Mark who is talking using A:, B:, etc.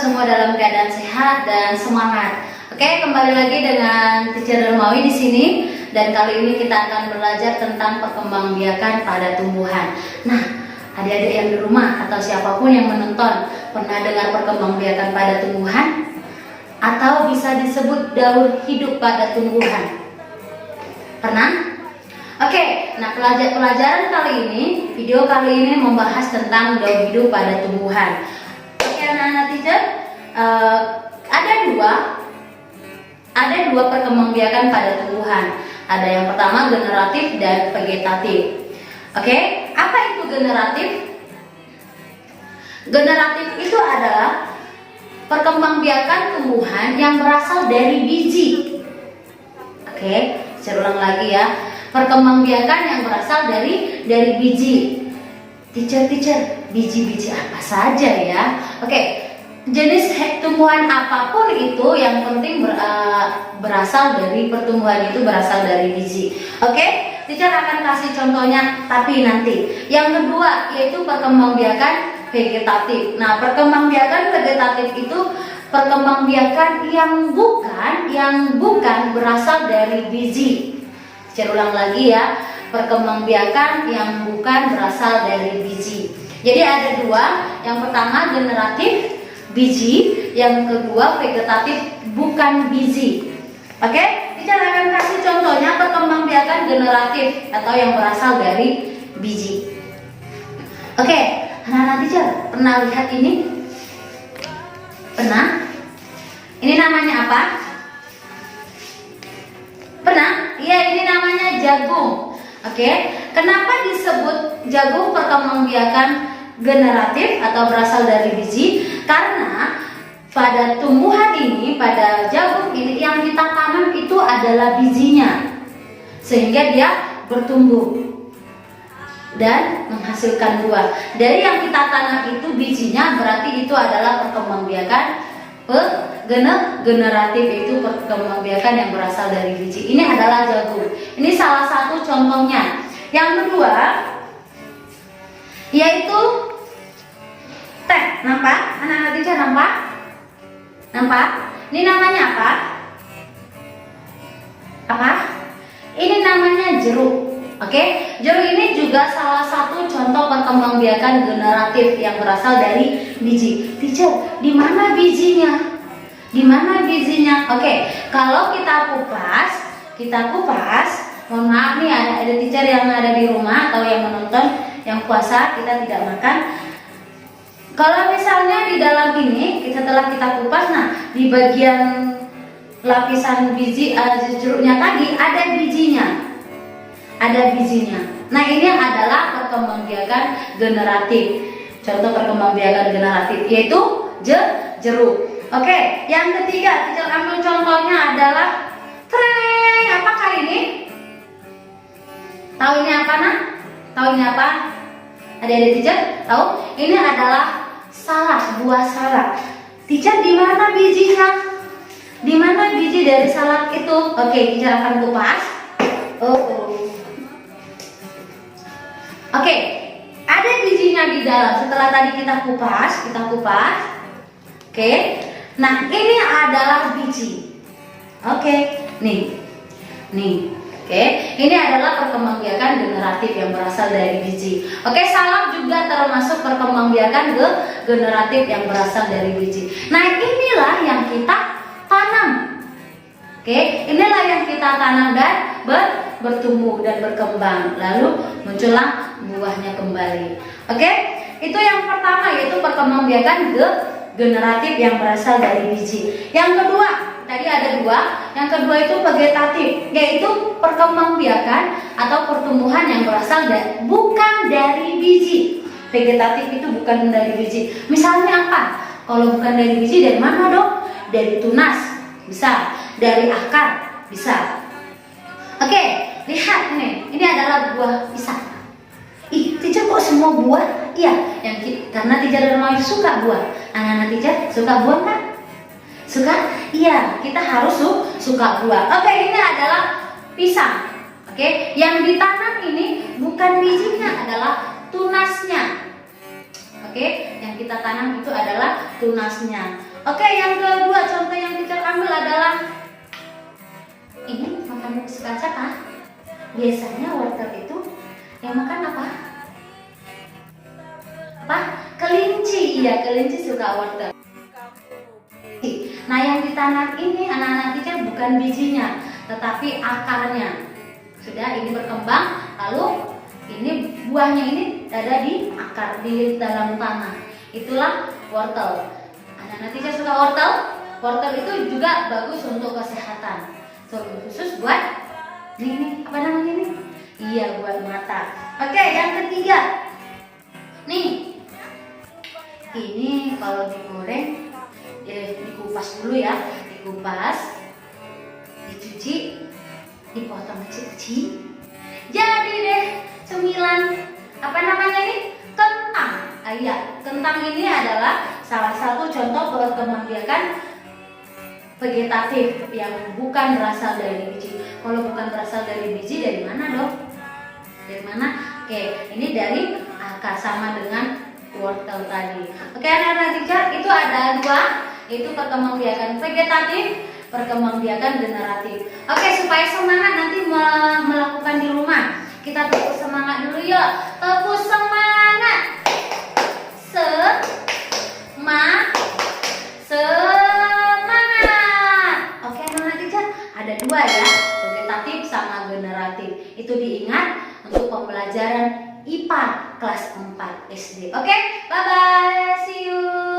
A: semua dalam keadaan sehat dan semangat. Oke, kembali lagi dengan Teacher Dermawi di sini, dan kali ini kita akan belajar tentang perkembangbiakan pada tumbuhan. Nah, adik-adik yang di rumah atau siapapun yang menonton pernah dengar perkembangbiakan pada tumbuhan atau bisa disebut daur hidup pada tumbuhan? Pernah? Oke, nah pelajaran kali ini, video kali ini membahas tentang daur hidup pada tumbuhan. Oke, anak-anak teacher, ada dua perkembangbiakan pada tumbuhan. Ada yang pertama generatif dan vegetatif. Oke, apa itu generatif? Generatif itu adalah perkembangbiakan tumbuhan yang berasal dari biji. Oke, saya ulang lagi ya. Perkembangbiakan yang berasal dari biji. Teacher, biji-biji apa saja ya? Oke, jenis tumbuhan apapun itu yang penting berasal dari pertumbuhan itu berasal dari biji. Oke, teacher akan kasih contohnya tapi nanti. Yang kedua yaitu perkembangbiakan vegetatif. Nah, perkembangbiakan vegetatif itu perkembangbiakan yang bukan berasal dari biji. Saya ulang lagi ya, perkembangbiakan yang bukan berasal dari biji. Jadi ada dua, yang pertama generatif biji, yang kedua vegetatif bukan biji. Oke, kita akan kasih contohnya perkembangbiakan generatif atau yang berasal dari biji. Oke, anak-anak teacher pernah lihat ini? Pernah? Ini namanya apa? Pernah? Iya, ini namanya jagung. Oke, kenapa disebut jagung perkembangbiakan generatif atau berasal dari biji? Karena pada tumbuhan ini, pada jagung ini yang kita tanam itu adalah bijinya, sehingga dia bertumbuh dan menghasilkan buah. Dari yang kita tanam itu bijinya, berarti itu adalah perkembangbiakan generatif, itu perkembangbiakan yang berasal dari biji. Ini adalah jagung. Ini salah satu contohnya. Yang kedua yaitu teh. Nampak? Anak-anak teacher nampak? Nampak? Ini namanya apa? Apa? Ini namanya jeruk. Oke, jeruk ini juga salah satu contoh perkembangbiakan generatif yang berasal dari biji. Teacher, di mana bijinya? Di mana bijinya? Oke, kalau kita kupas, mohon maaf nih ada teacher yang ada di rumah atau yang menonton yang puasa, kita tidak makan. Kalau misalnya di dalam ini setelah kita kupas, nah di bagian lapisan biji jeruknya tadi ada bijinya. Ada bijinya. Nah, ini adalah perkembangbiakan generatif. Contoh perkembangbiakan generatif yaitu jeruk. Oke, yang ketiga, teacher ambil contohnya adalah treng. Apakah ini? Tahu ini apa, nak? Tahu ini apa? Adik-adik teacher tahu? Ini adalah salak, buah salak. Teacher, di mana bijinya? Di mana biji dari salak itu? Oke, teacher akan kupas. Oke, ada bijinya di dalam. Setelah tadi kita kupas. Oke, nah ini adalah biji. Oke, nih. Oke, ini adalah perkembangbiakan generatif yang berasal dari biji. Oke, salak juga termasuk perkembangbiakan generatif yang berasal dari biji. Nah, inilah yang kita tanam. Oke, inilah yang kita tanam dan bertumbuh dan berkembang, lalu muncullah buahnya kembali. Oke, itu yang pertama yaitu perkembangbiakan generatif yang berasal dari biji. Yang kedua, tadi ada dua. Yang kedua itu vegetatif, yaitu perkembangbiakan atau pertumbuhan yang berasal bukan dari biji. Vegetatif itu bukan dari biji. Misalnya apa? Kalau bukan dari biji, dari mana dong? Dari tunas, bisa. Dari akar, bisa. Oke, lihat nih, ini adalah buah pisang. Ih, teacher kok semua buah? Iya, karena teacher Dermawi suka buah. Anak-anak teacher suka buah kan? Suka? Iya, kita harus suka buah. Oke, ini adalah pisang. Oke, yang ditanam ini bukan bijinya, adalah tunasnya. Oke, yang kita tanam itu adalah tunasnya. Oke, yang kedua contoh yang teacher ambil adalah ini makan suka kah? Biasanya wortel itu yang makan apa? Apa? Kelinci. Iya, kelinci suka wortel. Nah, yang ditanam ini anak-anak teacher bukan bijinya, tetapi akarnya. Sudah, ini berkembang, lalu ini buahnya ini ada di akar, di dalam tanah. Itulah wortel. Anak-anak teacher suka wortel. Wortel itu juga bagus untuk kesehatan. Khusus buat ini apa namanya ini? Iya, buat mata. Oke, yang ketiga. Nih. Ini kalau digoreng dikupas dulu ya, dikupas, dicuci, dipotong kecil-kecil. Jadi deh cemilan apa namanya ini? Kentang. Iya, kentang ini adalah salah satu contoh perkembangbiakan vegetatif yang bukan berasal dari biji. Kalau bukan berasal dari biji, dari mana dong? Dari mana? Oke, ini dari akar sama dengan wortel tadi. Oke, anak-anak teacher, itu ada dua, itu perkembangbiakan vegetatif, perkembangbiakan generatif. Oke, supaya semangat nanti melakukan di rumah, kita tepuk semangat dulu yuk. Tepuk semangat. Semangat. Oke, anak-anak teacher, ada dua ya, vegetatif sama generatif. Itu diingat untuk pembelajaran IPA kelas 4 SD. Oke, bye-bye, see you.